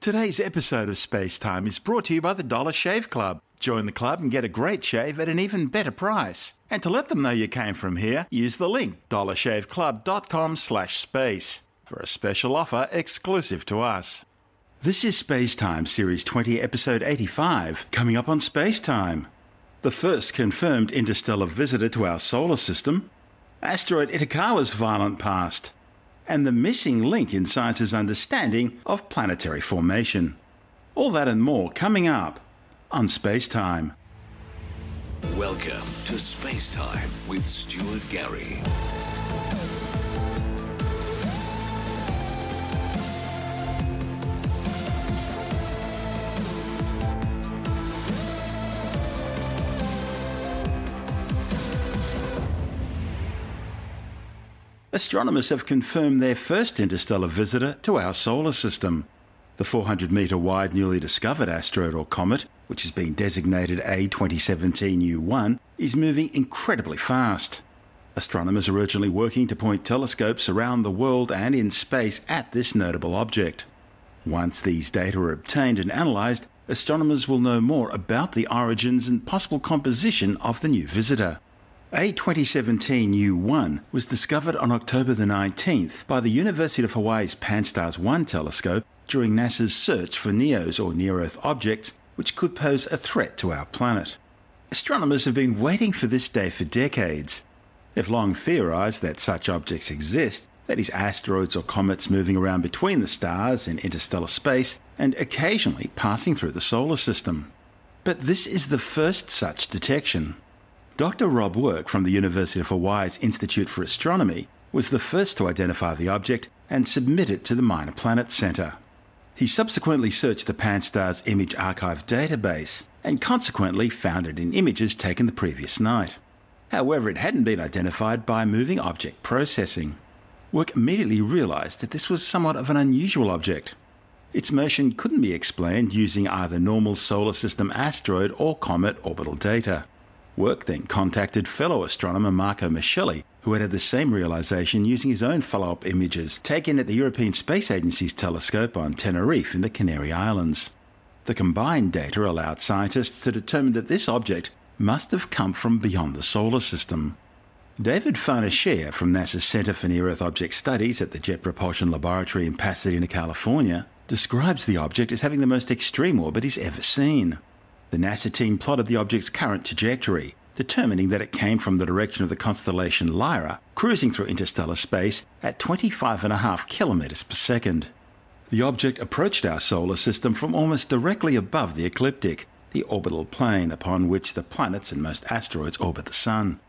Today's episode of SpaceTime is brought to you by the Dollar Shave Club. Join the club and get a great shave at an even better price. And to let them know you came from here, use the link dollarshaveclub.com/space for a special offer exclusive to us. This is SpaceTime Series 20, Episode 85, coming up on SpaceTime. The first confirmed interstellar visitor to our solar system, Asteroid Itokawa's violent past, and the missing link in science's understanding of planetary formation. All that and more coming up on SpaceTime. Welcome to SpaceTime with Stuart Gary. Astronomers have confirmed their first interstellar visitor to our solar system. The 400-metre wide newly discovered asteroid or comet, which has been designated A2017U1, is moving incredibly fast. Astronomers are urgently working to point telescopes around the world and in space at this notable object. Once these data are obtained and analysed, astronomers will know more about the origins and possible composition of the new visitor. A2017U1 was discovered on October the 19th by the University of Hawaii's Pan-STARRS 1 telescope during NASA's search for NEOs or near-Earth objects which could pose a threat to our planet. Astronomers have been waiting for this day for decades. They've long theorized that such objects exist, that is, asteroids or comets moving around between the stars in interstellar space and occasionally passing through the solar system. But this is the first such detection. Dr. Rob Work from the University of Hawaii's Institute for Astronomy was the first to identify the object and submit it to the Minor Planets Center. He subsequently searched the Pan-STARRS Image Archive database and consequently found it in images taken the previous night. However, it hadn't been identified by moving object processing. Work immediately realized that this was somewhat of an unusual object. Its motion couldn't be explained using either normal solar system asteroid or comet orbital data. Work then contacted fellow astronomer Marco Michelli, who had the same realization using his own follow-up images taken at the European Space Agency's telescope on Tenerife in the Canary Islands. The combined data allowed scientists to determine that this object must have come from beyond the solar system. David Farnashare from NASA's Center for Near-Earth Object Studies at the Jet Propulsion Laboratory in Pasadena, California, describes the object as having the most extreme orbit he's ever seen. The NASA team plotted the object's current trajectory, determining that it came from the direction of the constellation Lyra, cruising through interstellar space at 25.5 kilometers per second. The object approached our solar system from almost directly above the ecliptic, the orbital plane upon which the planets and most asteroids orbit the Sun.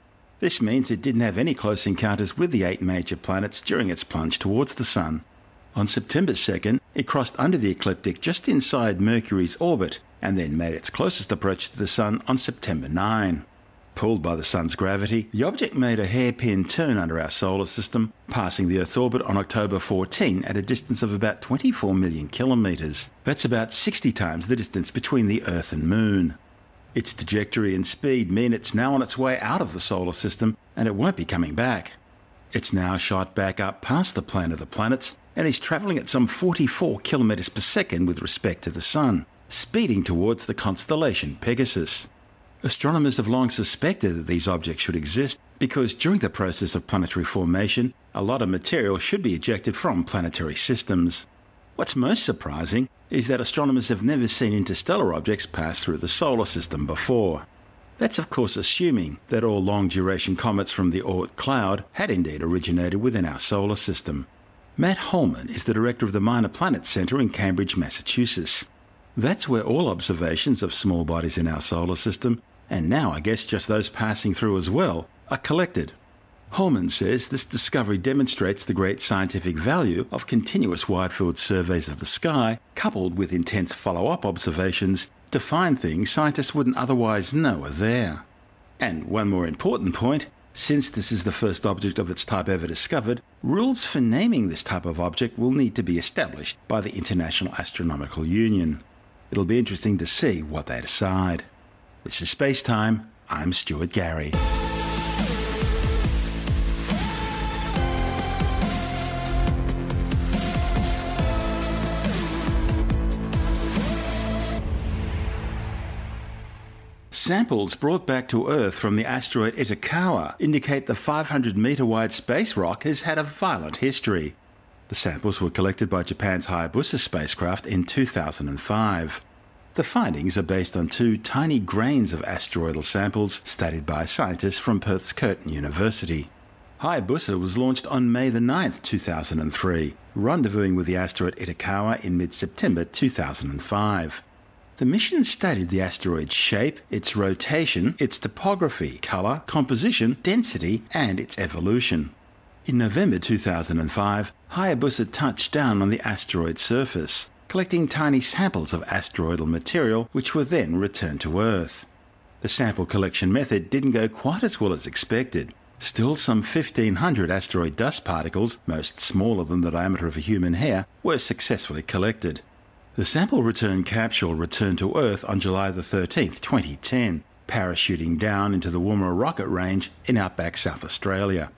This means it didn't have any close encounters with the 8 major planets during its plunge towards the Sun. On September 2nd, it crossed under the ecliptic just inside Mercury's orbit, and then made its closest approach to the Sun on September 9. Pulled by the Sun's gravity, the object made a hairpin turn under our solar system, passing the Earth's orbit on October 14 at a distance of about 24 million kilometres. That's about 60 times the distance between the Earth and Moon. Its trajectory and speed mean it's now on its way out of the solar system, and it won't be coming back. It's now shot back up past the plane of the planets, and is travelling at some 44 kilometres per second with respect to the Sun, speeding towards the constellation Pegasus. Astronomers have long suspected that these objects should exist because during the process of planetary formation, a lot of material should be ejected from planetary systems. What's most surprising is that astronomers have never seen interstellar objects pass through the solar system before. That's of course assuming that all long-duration comets from the Oort cloud had indeed originated within our solar system. Matt Holman is the director of the Minor Planets Center in Cambridge, Massachusetts. That's where all observations of small bodies in our solar system, and now I guess just those passing through as well, are collected. Holman says this discovery demonstrates the great scientific value of continuous wide-field surveys of the sky, coupled with intense follow-up observations to find things scientists wouldn't otherwise know are there. And one more important point, since this is the first object of its type ever discovered, rules for naming this type of object will need to be established by the International Astronomical Union. It'll be interesting to see what they decide. This is SpaceTime. I'm Stuart Gary. Samples brought back to Earth from the asteroid Itokawa indicate the 500-metre wide space rock has had a violent history. The samples were collected by Japan's Hayabusa spacecraft in 2005. The findings are based on 2 tiny grains of asteroidal samples studied by scientists from Perth's Curtin University. Hayabusa was launched on May 9, 2003, rendezvousing with the asteroid Itokawa in mid-September 2005. The mission studied the asteroid's shape, its rotation, its topography, colour, composition, density, and its evolution. In November 2005, Hayabusa touched down on the asteroid's surface, collecting tiny samples of asteroidal material which were then returned to Earth. The sample collection method didn't go quite as well as expected. Still, some 1,500 asteroid dust particles, most smaller than the diameter of a human hair, were successfully collected. The sample return capsule returned to Earth on July 13, 2010, parachuting down into the Woomera rocket range in outback South Australia.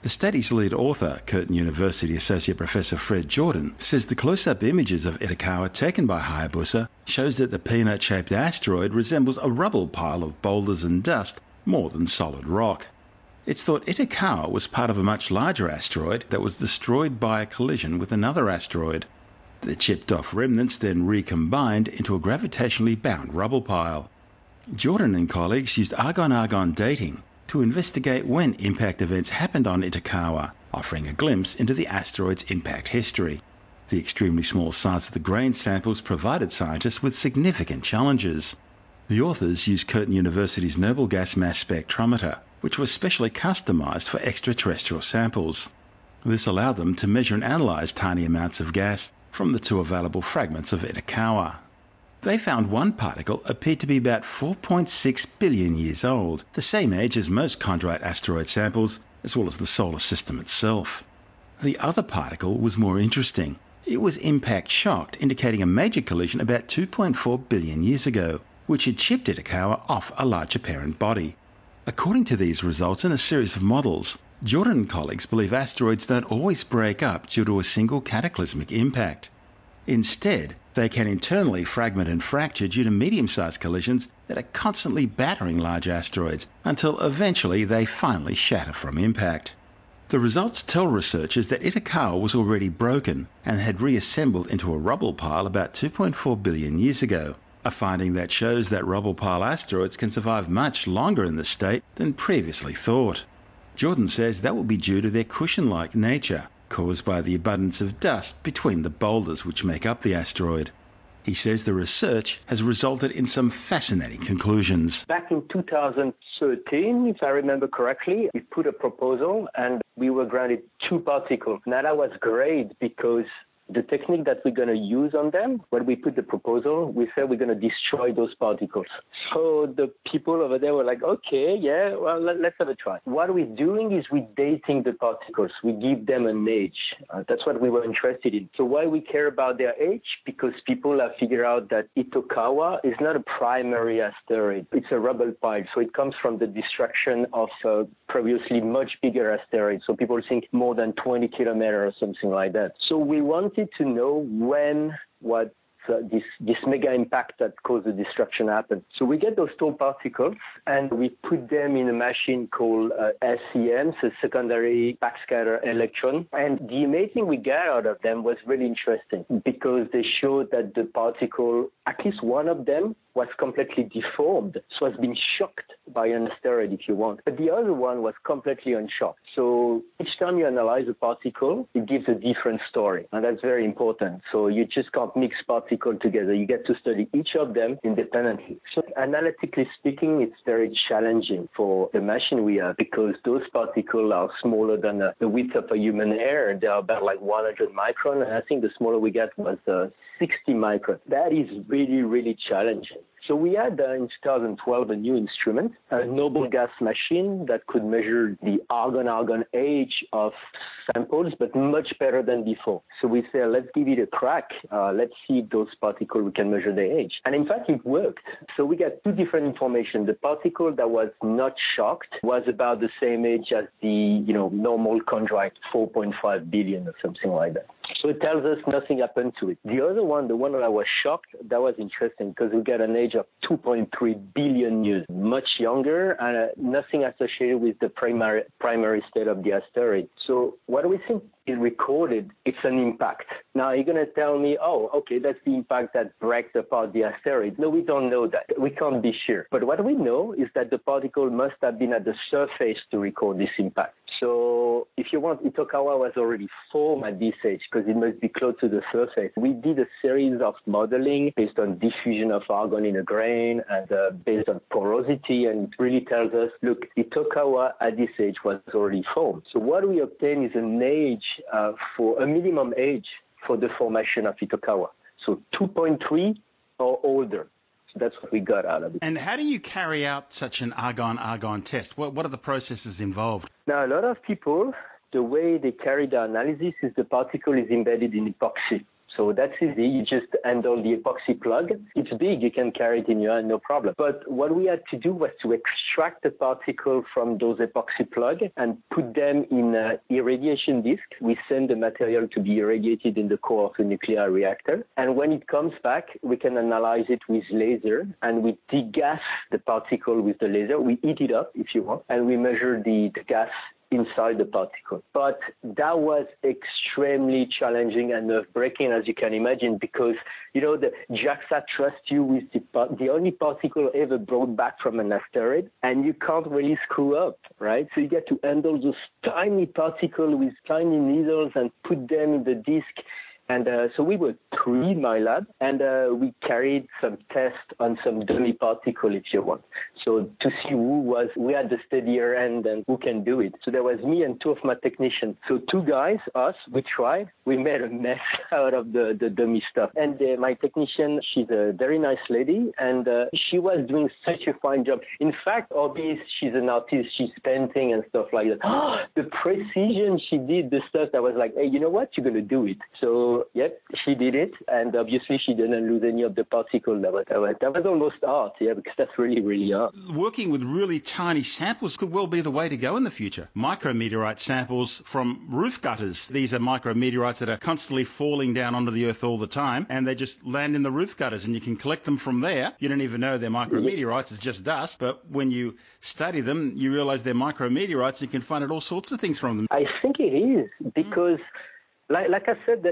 The study's lead author, Curtin University Associate Professor Fred Jordan, says the close-up images of Itokawa taken by Hayabusa shows that the peanut-shaped asteroid resembles a rubble pile of boulders and dust more than solid rock. It's thought Itokawa was part of a much larger asteroid that was destroyed by a collision with another asteroid. The chipped-off remnants then recombined into a gravitationally bound rubble pile. Jordan and colleagues used argon-argon dating to investigate when impact events happened on Itokawa, offering a glimpse into the asteroid's impact history. The extremely small size of the grain samples provided scientists with significant challenges. The authors used Curtin University's noble gas mass spectrometer, which was specially customised for extraterrestrial samples. This allowed them to measure and analyse tiny amounts of gas from the 2 available fragments of Itokawa. They found one particle appeared to be about 4.6 billion years old, the same age as most chondrite asteroid samples, as well as the solar system itself. The other particle was more interesting. It was impact shocked, indicating a major collision about 2.4 billion years ago, which had chipped Itokawa off a larger parent body. According to these results in a series of models, Jordan and colleagues believe asteroids don't always break up due to a single cataclysmic impact. Instead, they can internally fragment and fracture due to medium-sized collisions that are constantly battering large asteroids until eventually they finally shatter from impact. The results tell researchers that Itokawa was already broken and had reassembled into a rubble pile about 2.4 billion years ago, a finding that shows that rubble pile asteroids can survive much longer in this state than previously thought. Jordan says that will be due to their cushion-like nature, caused by the abundance of dust between the boulders which make up the asteroid. He says the research has resulted in some fascinating conclusions. Back in 2013, if I remember correctly, we put a proposal and we were granted 2 particles. Now that was great because the technique that we're going to use on them, when we put the proposal, we said we're going to destroy those particles. So the people over there were like, okay, yeah, well, let's have a try. What we're doing is we're dating the particles. We give them an age. That's what we were interested in. So why we care about their age? Because people have figured out that Itokawa is not a primary asteroid. It's a rubble pile. So it comes from the destruction of previously much bigger asteroids. So people think more than 20 kilometers or something like that. So we wanted to know when this mega impact that caused the destruction happened. So we get those tall particles and we put them in a machine called SEM, so secondary backscatter electron. And the imaging we got out of them was really interesting because they showed that the particle, at least one of them, was completely deformed, so has been shocked by an asteroid, if you want. But the other one was completely unshocked. So each time you analyze a particle, it gives a different story, and that's very important. So you just can't mix particles together. You get to study each of them independently. So analytically speaking, it's very challenging for the machine we have because those particles are smaller than the width of a human hair. They are about like 100 micron, and I think the smaller we got was 60 micron. That is really, really challenging. So we had in 2012 a new instrument, a noble gas machine that could measure the argon-argon age of samples, but much better than before. So we said, let's give it a crack. Let's see if those particles, we can measure their age. And in fact, it worked. So we got 2 different information. The particle that was not shocked was about the same age as the normal chondrite, 4.5 billion or something like that. So it tells us nothing happened to it. The other one, the one that I was shocked, that was interesting because we got an age age of 2.3 billion years, much younger, and nothing associated with the primary state of the asteroid. So what we think is recorded, it's an impact. Now you're going to tell me, oh, okay, that's the impact that breaks apart the asteroid. No, we don't know that. We can't be sure. But what we know is that the particle must have been at the surface to record this impact. So if you want, Itokawa was already formed at this age because it must be close to the surface. We did a series of modeling based on diffusion of argon in a grain and based on porosity, and it really tells us, look, Itokawa at this age was already formed. So what we obtain is an age for a minimum age for the formation of Itokawa. So 2.3 or older. That's what we got out of it. And how do you carry out such an argon-argon test? What are the processes involved? Now, a lot of people, the way they carry the analysis is the particle is embedded in epoxy. So that's easy. You just handle the epoxy plug. It's big. You can carry it in your hand, no problem. But what we had to do was to extract the particle from those epoxy plug and put them in an irradiation disk. We send the material to be irradiated in the core of a nuclear reactor. And when it comes back, we can analyze it with laser, and we degas the particle with the laser. We heat it up, if you want, and we measure the gas inside the particle. But that was extremely challenging and nerve-breaking, as you can imagine, because, you know, the JAXA trusts you with the only particle ever brought back from an asteroid, and you can't really screw up, right? So you get to handle those tiny particles with tiny needles and put them in the disk. And so we were three in my lab, and we carried some tests on some dummy particle, if you want. So to see we had the steadier end and who can do it. So there was me and two of my technicians. So two guys, us, we tried. We made a mess out of the dummy stuff. And my technician, she's a very nice lady, and she was doing such a fine job. In fact, obviously, she's an artist. She's painting and stuff like that. The precision she did, the stuff that was like, hey, you know what? You're going to do it. So, yep, she did it. And obviously, she didn't lose any of the particles. That was almost art, yeah, because that's really, really art. Working with really tiny samples could well be the way to go in the future. Micrometeorite samples from roof gutters. These are micrometeorites that are constantly falling down onto the Earth all the time, and they just land in the roof gutters, and you can collect them from there. You don't even know they're micrometeorites, it's just dust, but when you study them, you realize they're micrometeorites, and you can find out all sorts of things from them. I think it is, because like I said,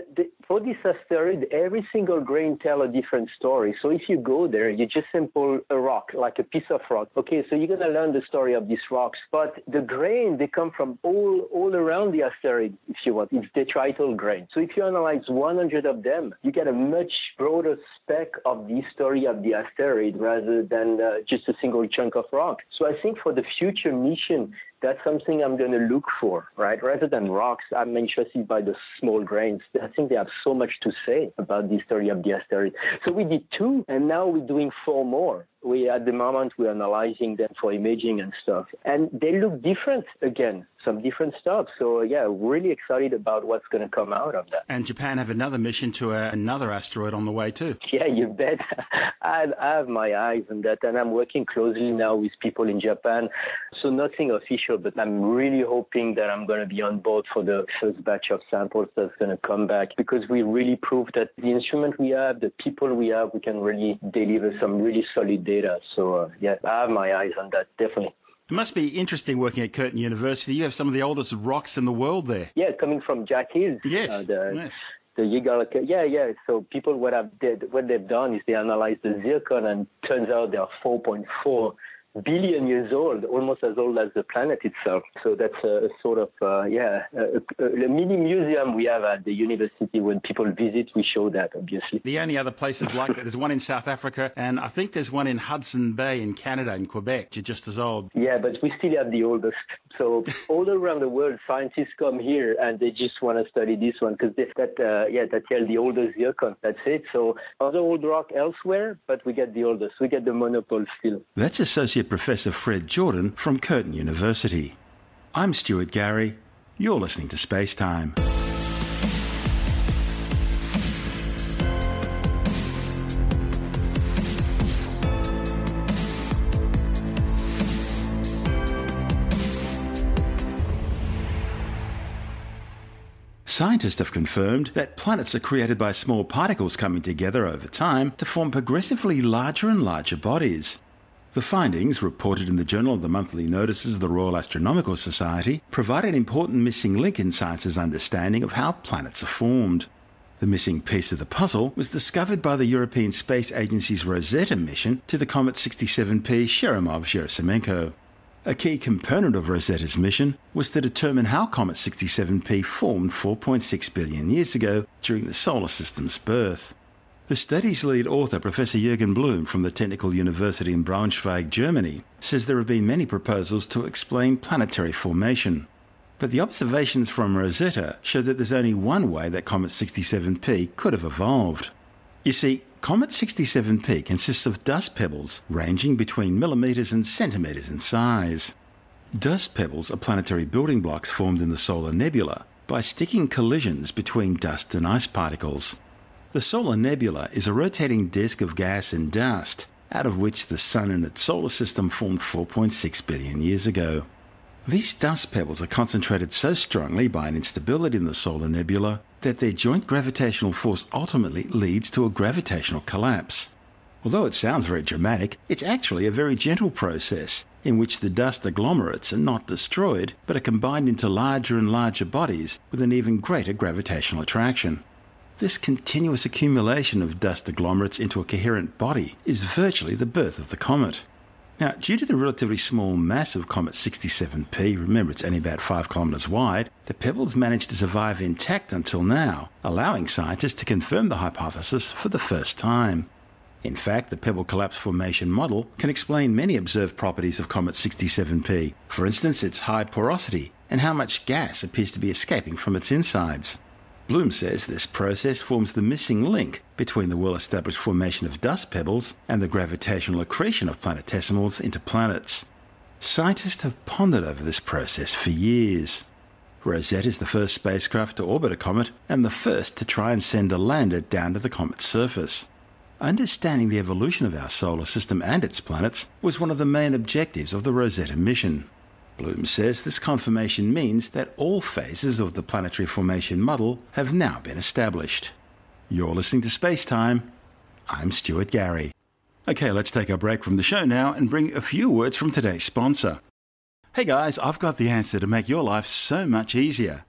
for this asteroid, every single grain tells a different story. So if you go there, you just sample a rock, like a piece of rock. Okay, so you're going to learn the story of these rocks. But the grain, they come from all around the asteroid, if you want. It's detrital grain. So if you analyze 100 of them, you get a much broader spec of the history of the asteroid rather than just a single chunk of rock. So I think for the future mission, that's something I'm going to look for, right? Rather than rocks, I'm interested by the small grains. I think they have so much to say about the history of the asteroid. So we did 2, and now we're doing 4 more. At the moment, we're analyzing them for imaging and stuff. And they look different again, some different stuff. So, yeah, really excited about what's going to come out of that. And Japan have another mission to another asteroid on the way too. Yeah, you bet. I have my eyes on that, and I'm working closely now with people in Japan. So nothing official, but I'm really hoping that I'm going to be on board for the first batch of samples that's going to come back, because we really proved that the instrument we have, the people we have, we can really deliver some really solid data. So, yeah, I have my eyes on that, definitely. It must be interesting working at Curtin University. You have some of the oldest rocks in the world there. Yeah, coming from Jack Hills. Yes. The Yigalaka. Yeah. So people, what they've done is they analyzed the zircon, and turns out they are 4.4 billion years old, almost as old as the planet itself. So that's a sort of, a mini museum we have at the university. When people visit, we show that, obviously. The only other places like that, there's one in South Africa, and I think there's one in Hudson Bay in Canada, in Quebec. You're just as old. Yeah, but we still have the oldest. So all around the world, scientists come here, and they just want to study this one, because that's the oldest zircon. That's it. So other old rock elsewhere, but we get the oldest. We get the monopole still. That's Associate Professor Fred Jordan from Curtin University. I'm Stuart Gary. You're listening to SpaceTime. Scientists have confirmed that planets are created by small particles coming together over time to form progressively larger and larger bodies. The findings, reported in the Journal of the Monthly Notices of the Royal Astronomical Society, provide an important missing link in science's understanding of how planets are formed. The missing piece of the puzzle was discovered by the European Space Agency's Rosetta mission to the comet 67P Churyumov-Gerasimenko. A key component of Rosetta's mission was to determine how comet 67P formed 4.6 billion years ago during the solar system's birth. The study's lead author, Professor Jürgen Blum from the Technical University in Braunschweig, Germany, says there have been many proposals to explain planetary formation. But the observations from Rosetta show that there's only one way that comet 67P could have evolved. You see, comet 67P consists of dust pebbles ranging between millimetres and centimetres in size. Dust pebbles are planetary building blocks formed in the solar nebula by sticking collisions between dust and ice particles. The solar nebula is a rotating disk of gas and dust, out of which the Sun and its solar system formed 4.6 billion years ago. These dust pebbles are concentrated so strongly by an instability in the solar nebula that their joint gravitational force ultimately leads to a gravitational collapse. Although it sounds very dramatic, it's actually a very gentle process in which the dust agglomerates are not destroyed but are combined into larger and larger bodies with an even greater gravitational attraction. This continuous accumulation of dust agglomerates into a coherent body is virtually the birth of the comet. Now, due to the relatively small mass of comet 67P, remember it's only about 5 kilometres wide, the pebbles managed to survive intact until now, allowing scientists to confirm the hypothesis for the first time. In fact, the pebble collapse formation model can explain many observed properties of comet 67P, for instance its high porosity and how much gas appears to be escaping from its insides. Blum says this process forms the missing link between the well-established formation of dust pebbles and the gravitational accretion of planetesimals into planets. Scientists have pondered over this process for years. Rosetta is the first spacecraft to orbit a comet and the first to try and send a lander down to the comet's surface. Understanding the evolution of our solar system and its planets was one of the main objectives of the Rosetta mission. Blum says this confirmation means that all phases of the planetary formation model have now been established. You're listening to SpaceTime. I'm Stuart Gary. Okay, let's take a break from the show now and bring a few words from today's sponsor. Hey guys, I've got the answer to make your life so much easier.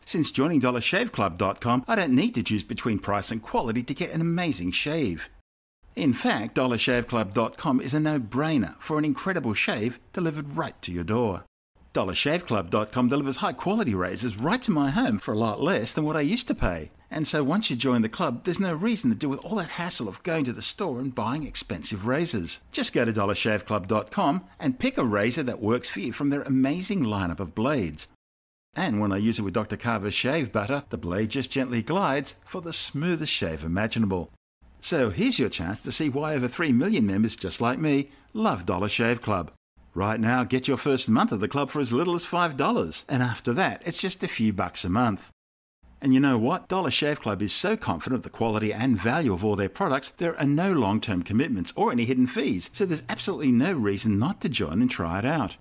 Since joining DollarShaveClub.com, I don't need to choose between price and quality to get an amazing shave. In fact, DollarShaveClub.com is a no-brainer for an incredible shave delivered right to your door. DollarShaveClub.com delivers high-quality razors right to my home for a lot less than what I used to pay. And so once you join the club, there's no reason to deal with all that hassle of going to the store and buying expensive razors. Just go to DollarShaveClub.com and pick a razor that works for you from their amazing lineup of blades. And when I use it with Dr. Carver's shave butter, the blade just gently glides for the smoothest shave imaginable. So here's your chance to see why over 3 million members just like me love Dollar Shave Club. Right now, get your first month of the club for as little as $5, and after that, it's just a few bucks a month. And you know what? Dollar Shave Club is so confident of the quality and value of all their products, there are no long-term commitments or any hidden fees, so there's absolutely no reason not to join and try it out.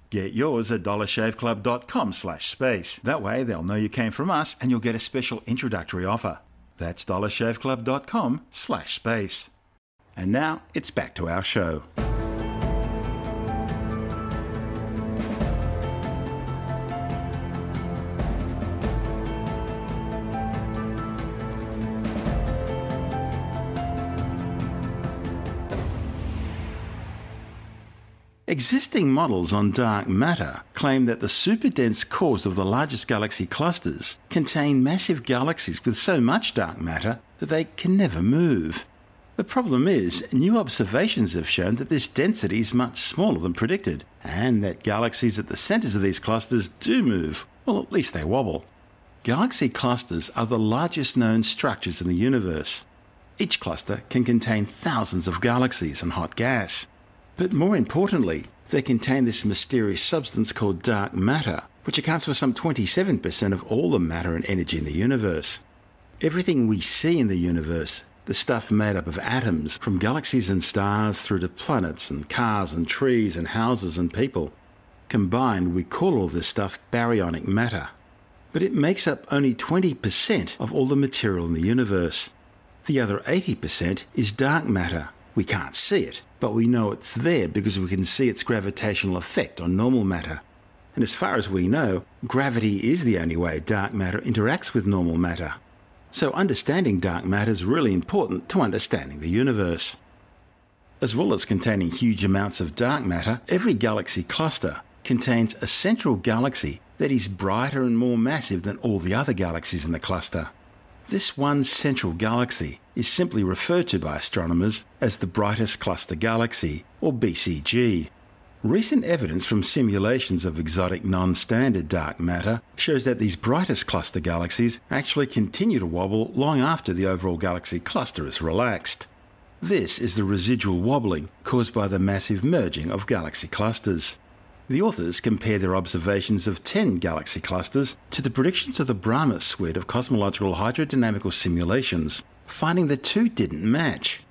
Get yours at dollarshaveclub.com/space. That way, they'll know you came from us, and you'll get a special introductory offer. That's dollarshaveclub.com/space. And now, it's back to our show. Existing models on dark matter claim that the superdense cores of the largest galaxy clusters contain massive galaxies with so much dark matter that they can never move. The problem is, new observations have shown that this density is much smaller than predicted, and that galaxies at the centers of these clusters do move, or at least they wobble. Galaxy clusters are the largest known structures in the universe. Each cluster can contain thousands of galaxies and hot gas. But more importantly, they contain this mysterious substance called dark matter, which accounts for some 27% of all the matter and energy in the universe. Everything we see in the universe, the stuff made up of atoms, from galaxies and stars through to planets and cars and trees and houses and people, combined we call all this stuff baryonic matter. but it makes up only 20% of all the material in the universe. The other 80% is dark matter. We can't see it, but we know it's there because we can see its gravitational effect on normal matter. And as far as we know, gravity is the only way dark matter interacts with normal matter. So understanding dark matter is really important to understanding the universe. As well as containing huge amounts of dark matter, every galaxy cluster contains a central galaxy that is brighter and more massive than all the other galaxies in the cluster. This one central galaxy is simply referred to by astronomers as the brightest cluster galaxy, or BCG. Recent evidence from simulations of exotic non-standard dark matter shows that these brightest cluster galaxies actually continue to wobble long after the overall galaxy cluster is relaxed. This is the residual wobbling caused by the massive merging of galaxy clusters. The authors compare their observations of 10 galaxy clusters to the predictions of the Brahma suite of cosmological hydrodynamical simulations, finding the two didn't match.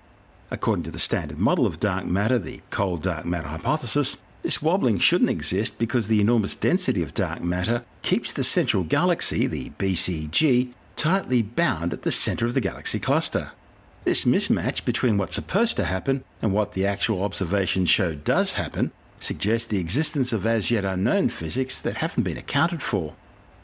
According to the standard model of dark matter, the cold dark matter hypothesis, this wobbling shouldn't exist because the enormous density of dark matter keeps the central galaxy, the BCG, tightly bound at the centre of the galaxy cluster. This mismatch between what's supposed to happen and what the actual observations show does happen suggests the existence of as yet unknown physics that haven't been accounted for.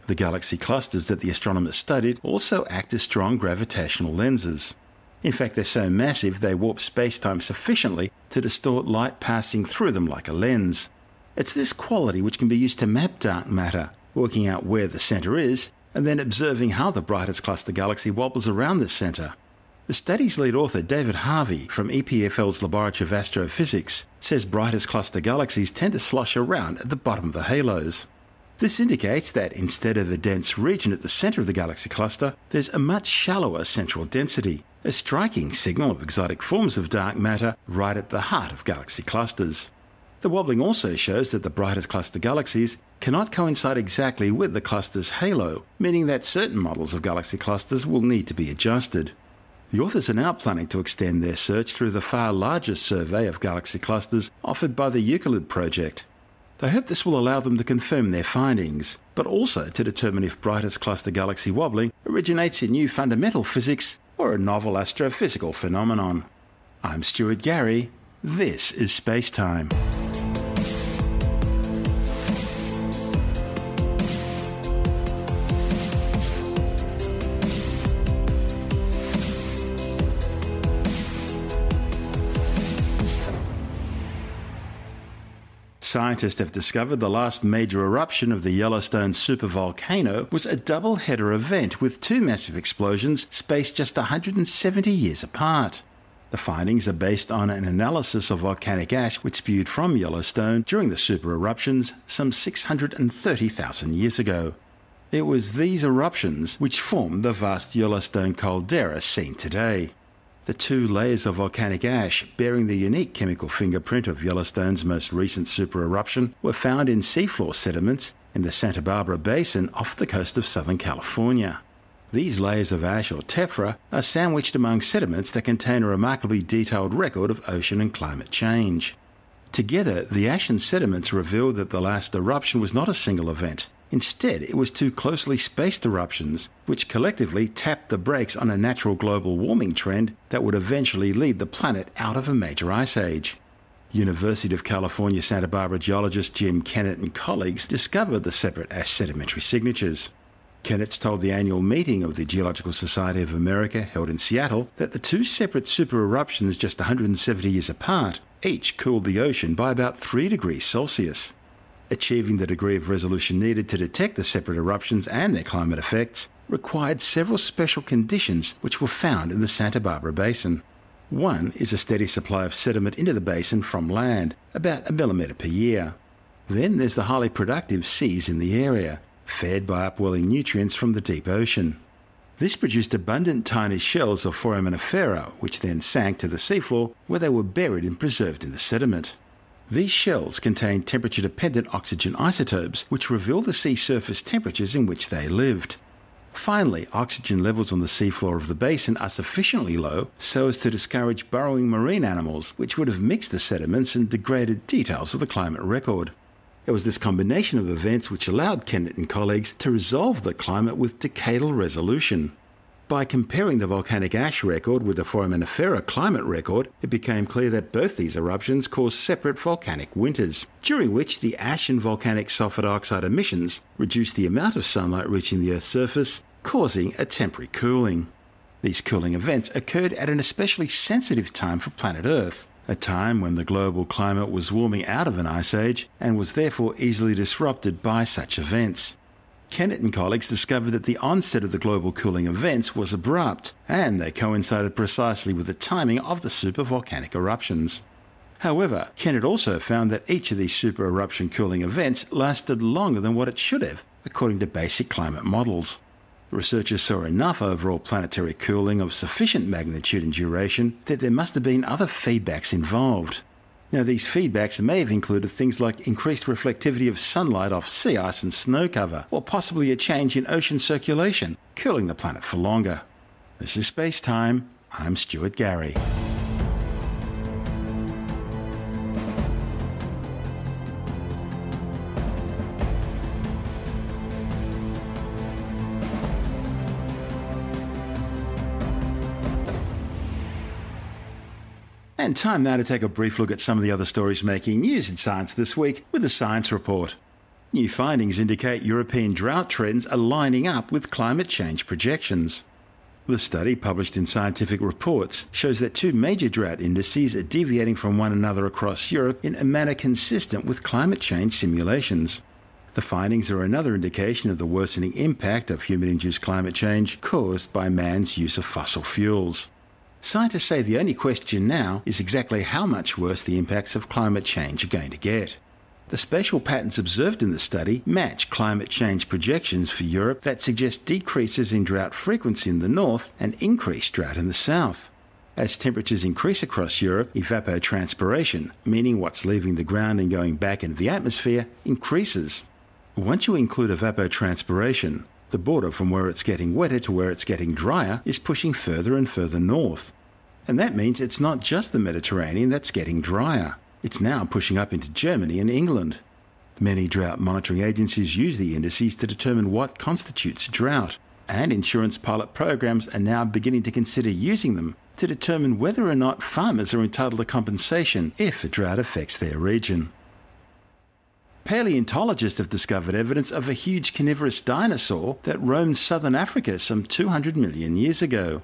The galaxy clusters that the astronomers studied also act as strong gravitational lenses. In fact, they're so massive they warp spacetime sufficiently to distort light passing through them like a lens. It's this quality which can be used to map dark matter, working out where the centre is, and then observing how the brightest cluster galaxy wobbles around the centre. The study's lead author, David Harvey, from EPFL's Laboratory of Astrophysics, says brightest cluster galaxies tend to slosh around at the bottom of the halos. This indicates that instead of a dense region at the centre of the galaxy cluster, there's a much shallower central density, a striking signal of exotic forms of dark matter right at the heart of galaxy clusters. The wobbling also shows that the brightest cluster galaxies cannot coincide exactly with the cluster's halo, meaning that certain models of galaxy clusters will need to be adjusted. The authors are now planning to extend their search through the far larger survey of galaxy clusters offered by the Euclid project. They hope this will allow them to confirm their findings, but also to determine if brightest cluster galaxy wobbling originates in new fundamental physics or a novel astrophysical phenomenon. I'm Stuart Gary. This is SpaceTime. Scientists have discovered the last major eruption of the Yellowstone supervolcano was a double-header event with two massive explosions spaced just 170 years apart. The findings are based on an analysis of volcanic ash which spewed from Yellowstone during the super eruptions some 630,000 years ago. It was these eruptions which formed the vast Yellowstone caldera seen today. The two layers of volcanic ash bearing the unique chemical fingerprint of Yellowstone's most recent supereruption were found in seafloor sediments in the Santa Barbara Basin off the coast of Southern California. These layers of ash, or tephra, are sandwiched among sediments that contain a remarkably detailed record of ocean and climate change. Together, the ash and sediments revealed that the last eruption was not a single event. Instead, it was two closely spaced eruptions, which collectively tapped the brakes on a natural global warming trend that would eventually lead the planet out of a major ice age. University of California Santa Barbara geologist Jim Kennett and colleagues discovered the separate ash sedimentary signatures. Kennett told the annual meeting of the Geological Society of America held in Seattle that the two separate super eruptions just 170 years apart each cooled the ocean by about 3 degrees Celsius. Achieving the degree of resolution needed to detect the separate eruptions and their climate effects required several special conditions which were found in the Santa Barbara Basin. One is a steady supply of sediment into the basin from land, about 1 millimetre per year. Then there's the highly productive seas in the area, fed by upwelling nutrients from the deep ocean. This produced abundant tiny shells of foraminifera, which then sank to the seafloor where they were buried and preserved in the sediment. These shells contain temperature-dependent oxygen isotopes which reveal the sea surface temperatures in which they lived. Finally, oxygen levels on the seafloor of the basin are sufficiently low so as to discourage burrowing marine animals which would have mixed the sediments and degraded details of the climate record. It was this combination of events which allowed Kennett and colleagues to resolve the climate with decadal resolution. By comparing the volcanic ash record with the foraminifera climate record, it became clear that both these eruptions caused separate volcanic winters, during which the ash and volcanic sulfur dioxide emissions reduced the amount of sunlight reaching the Earth's surface, causing a temporary cooling. These cooling events occurred at an especially sensitive time for planet Earth, a time when the global climate was warming out of an ice age and was therefore easily disrupted by such events. Kennett and colleagues discovered that the onset of the global cooling events was abrupt, and they coincided precisely with the timing of the supervolcanic eruptions. However, Kennett also found that each of these super-eruption cooling events lasted longer than what it should have, according to basic climate models. The researchers saw enough overall planetary cooling of sufficient magnitude and duration that there must have been other feedbacks involved. Now, these feedbacks may have included things like increased reflectivity of sunlight off sea ice and snow cover, or possibly a change in ocean circulation, cooling the planet for longer. This is Space Time. I'm Stuart Gary. And time now to take a brief look at some of the other stories making news in science this week with the Science Report. New findings indicate European drought trends are lining up with climate change projections. The study, published in Scientific Reports, shows that two major drought indices are deviating from one another across Europe in a manner consistent with climate change simulations. The findings are another indication of the worsening impact of human-induced climate change caused by man's use of fossil fuels. Scientists say the only question now is exactly how much worse the impacts of climate change are going to get. The spatial patterns observed in the study match climate change projections for Europe that suggest decreases in drought frequency in the north and increased drought in the south. As temperatures increase across Europe, evapotranspiration, meaning what's leaving the ground and going back into the atmosphere, increases. Once you include evapotranspiration, the border from where it's getting wetter to where it's getting drier is pushing further and further north. And that means it's not just the Mediterranean that's getting drier. It's now pushing up into Germany and England. Many drought monitoring agencies use the indices to determine what constitutes drought, and insurance pilot programs are now beginning to consider using them to determine whether or not farmers are entitled to compensation if a drought affects their region. Paleontologists have discovered evidence of a huge carnivorous dinosaur that roamed southern Africa some 200 million years ago.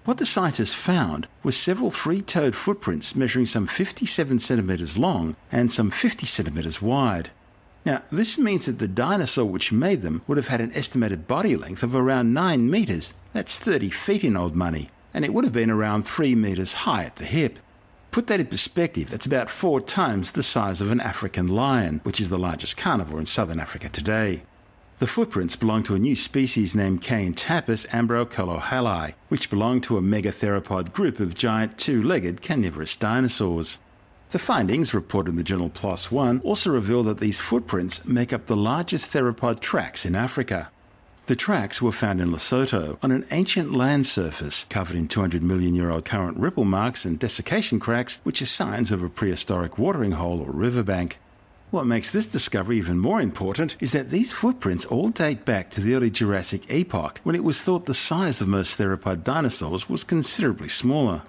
What the scientists found was several three-toed footprints measuring some 57 centimetres long and some 50 centimetres wide. Now, this means that the dinosaur which made them would have had an estimated body length of around 9 metres, that's 30 feet in old money, and it would have been around 3 metres high at the hip. Put that in perspective, that's about 4 times the size of an African lion, which is the largest carnivore in southern Africa today. The footprints belong to a new species named Caeantapus ambrocolohali, which belonged to a megatheropod group of giant two-legged carnivorous dinosaurs. The findings, reported in the journal PLOS ONE, also reveal that these footprints make up the largest theropod tracks in Africa. The tracks were found in Lesotho on an ancient land surface covered in 200-million-year-old current ripple marks and desiccation cracks, which are signs of a prehistoric watering hole or riverbank. What makes this discovery even more important is that these footprints all date back to the early Jurassic epoch, when it was thought the size of most theropod dinosaurs was considerably smaller.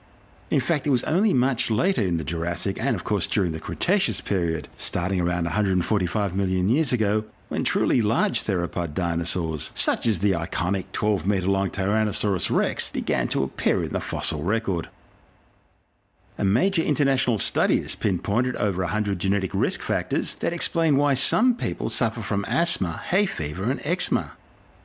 In fact, it was only much later in the Jurassic and, of course, during the Cretaceous period, starting around 145 million years ago, when truly large theropod dinosaurs, such as the iconic 12-metre-long Tyrannosaurus rex, began to appear in the fossil record. A major international study has pinpointed over 100 genetic risk factors that explain why some people suffer from asthma, hay fever, and eczema.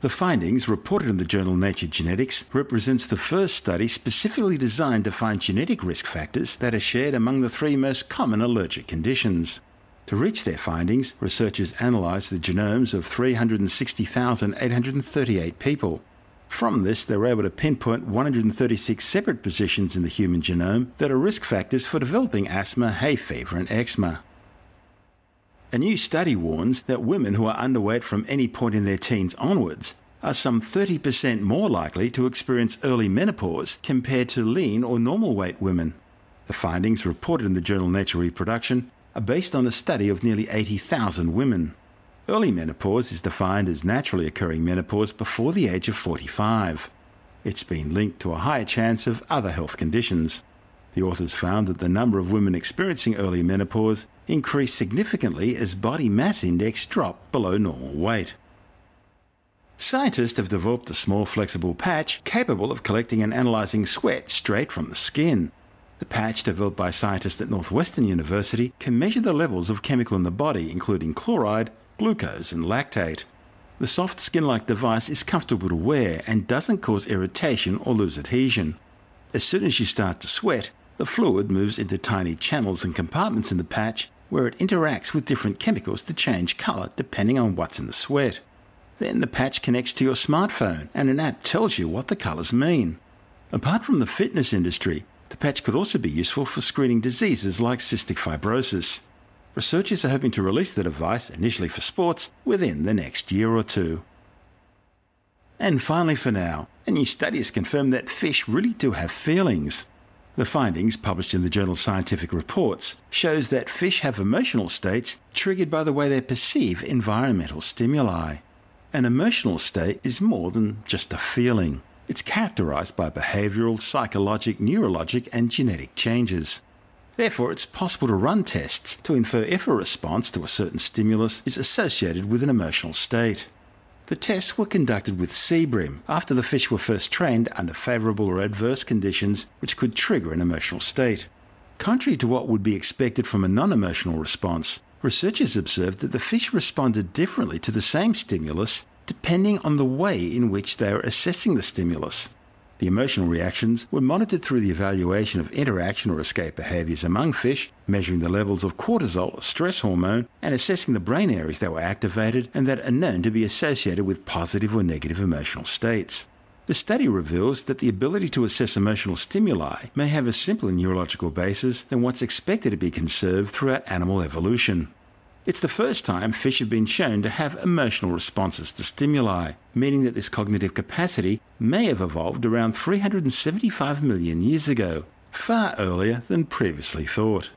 The findings, reported in the journal Nature Genetics, represents the first study specifically designed to find genetic risk factors that are shared among the 3 most common allergic conditions. To reach their findings, researchers analysed the genomes of 360,838 people. From this, they were able to pinpoint 136 separate positions in the human genome that are risk factors for developing asthma, hay fever, and eczema. A new study warns that women who are underweight from any point in their teens onwards are some 30% more likely to experience early menopause compared to lean or normal weight women. The findings, reported in the journal Nature Reproduction, are based on a study of nearly 80,000 women. Early menopause is defined as naturally occurring menopause before the age of 45. It's been linked to a higher chance of other health conditions. The authors found that the number of women experiencing early menopause increased significantly as body mass index dropped below normal weight. Scientists have developed a small flexible patch capable of collecting and analysing sweat straight from the skin. The patch, developed by scientists at Northwestern University, can measure the levels of chemical in the body, including chloride, glucose and lactate. The soft skin-like device is comfortable to wear and doesn't cause irritation or lose adhesion. As soon as you start to sweat, the fluid moves into tiny channels and compartments in the patch where it interacts with different chemicals to change colour depending on what's in the sweat. Then the patch connects to your smartphone and an app tells you what the colours mean. Apart from the fitness industry, the patch could also be useful for screening diseases like cystic fibrosis. Researchers are hoping to release the device, initially for sports, within the next year or two. And finally for now, a new study has confirmed that fish really do have feelings. The findings, published in the journal Scientific Reports, shows that fish have emotional states triggered by the way they perceive environmental stimuli. An emotional state is more than just a feeling. It's characterized by behavioral, psychologic, neurologic, and genetic changes. Therefore, it's possible to run tests to infer if a response to a certain stimulus is associated with an emotional state. The tests were conducted with sea bream after the fish were first trained under favourable or adverse conditions which could trigger an emotional state. Contrary to what would be expected from a non-emotional response, researchers observed that the fish responded differently to the same stimulus depending on the way in which they are assessing the stimulus. The emotional reactions were monitored through the evaluation of interaction or escape behaviours among fish, measuring the levels of cortisol, a stress hormone, and assessing the brain areas that were activated and that are known to be associated with positive or negative emotional states. The study reveals that the ability to assess emotional stimuli may have a simpler neurological basis than what's expected to be conserved throughout animal evolution. It's the first time fish have been shown to have emotional responses to stimuli, meaning that this cognitive capacity may have evolved around 375 million years ago, far earlier than previously thought.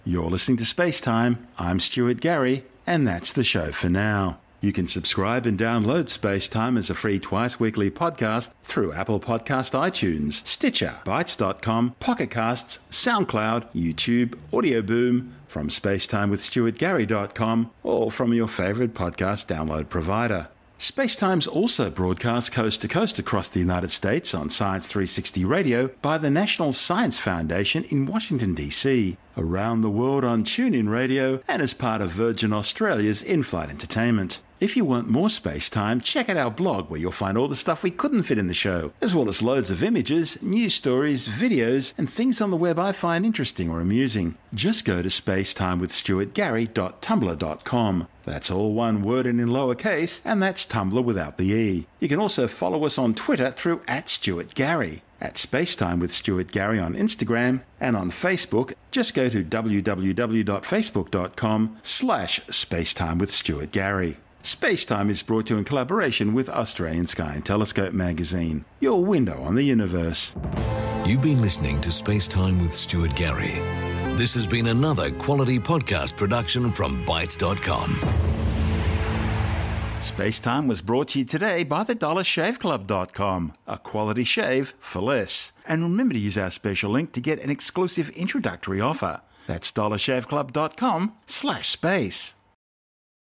You're listening to SpaceTime. I'm Stuart Gary, and that's the show for now. You can subscribe and download SpaceTime as a free twice-weekly podcast through Apple Podcast iTunes, Stitcher, Bytes.com, Pocket Casts, SoundCloud, YouTube, Audio Boom, from spacetimewithstuartgary.com, or from your favourite podcast download provider. SpaceTime's also broadcast coast to coast across the United States on Science 360 Radio by the National Science Foundation in Washington, D.C., around the world on TuneIn Radio, and as part of Virgin Australia's in-flight entertainment. If you want more SpaceTime, check out our blog where you'll find all the stuff we couldn't fit in the show, as well as loads of images, news stories, videos, and things on the web I find interesting or amusing. Just go to spacetimewithstuartgary.tumblr.com. That's all one word and in lowercase, and that's Tumblr without the E. You can also follow us on Twitter through @StuartGary, at SpaceTime with Stuart Gary on Instagram, and on Facebook, just go to www.facebook.com/SpaceTime with Stuart Gary. SpaceTime is brought to you in collaboration with Australian Sky and Telescope magazine, your window on the universe. You've been listening to SpaceTime with Stuart Gary. This has been another quality podcast production from Bytes.com. SpaceTime was brought to you today by the DollarShaveClub.com, a quality shave for less. And remember to use our special link to get an exclusive introductory offer. That's DollarShaveClub.com/space.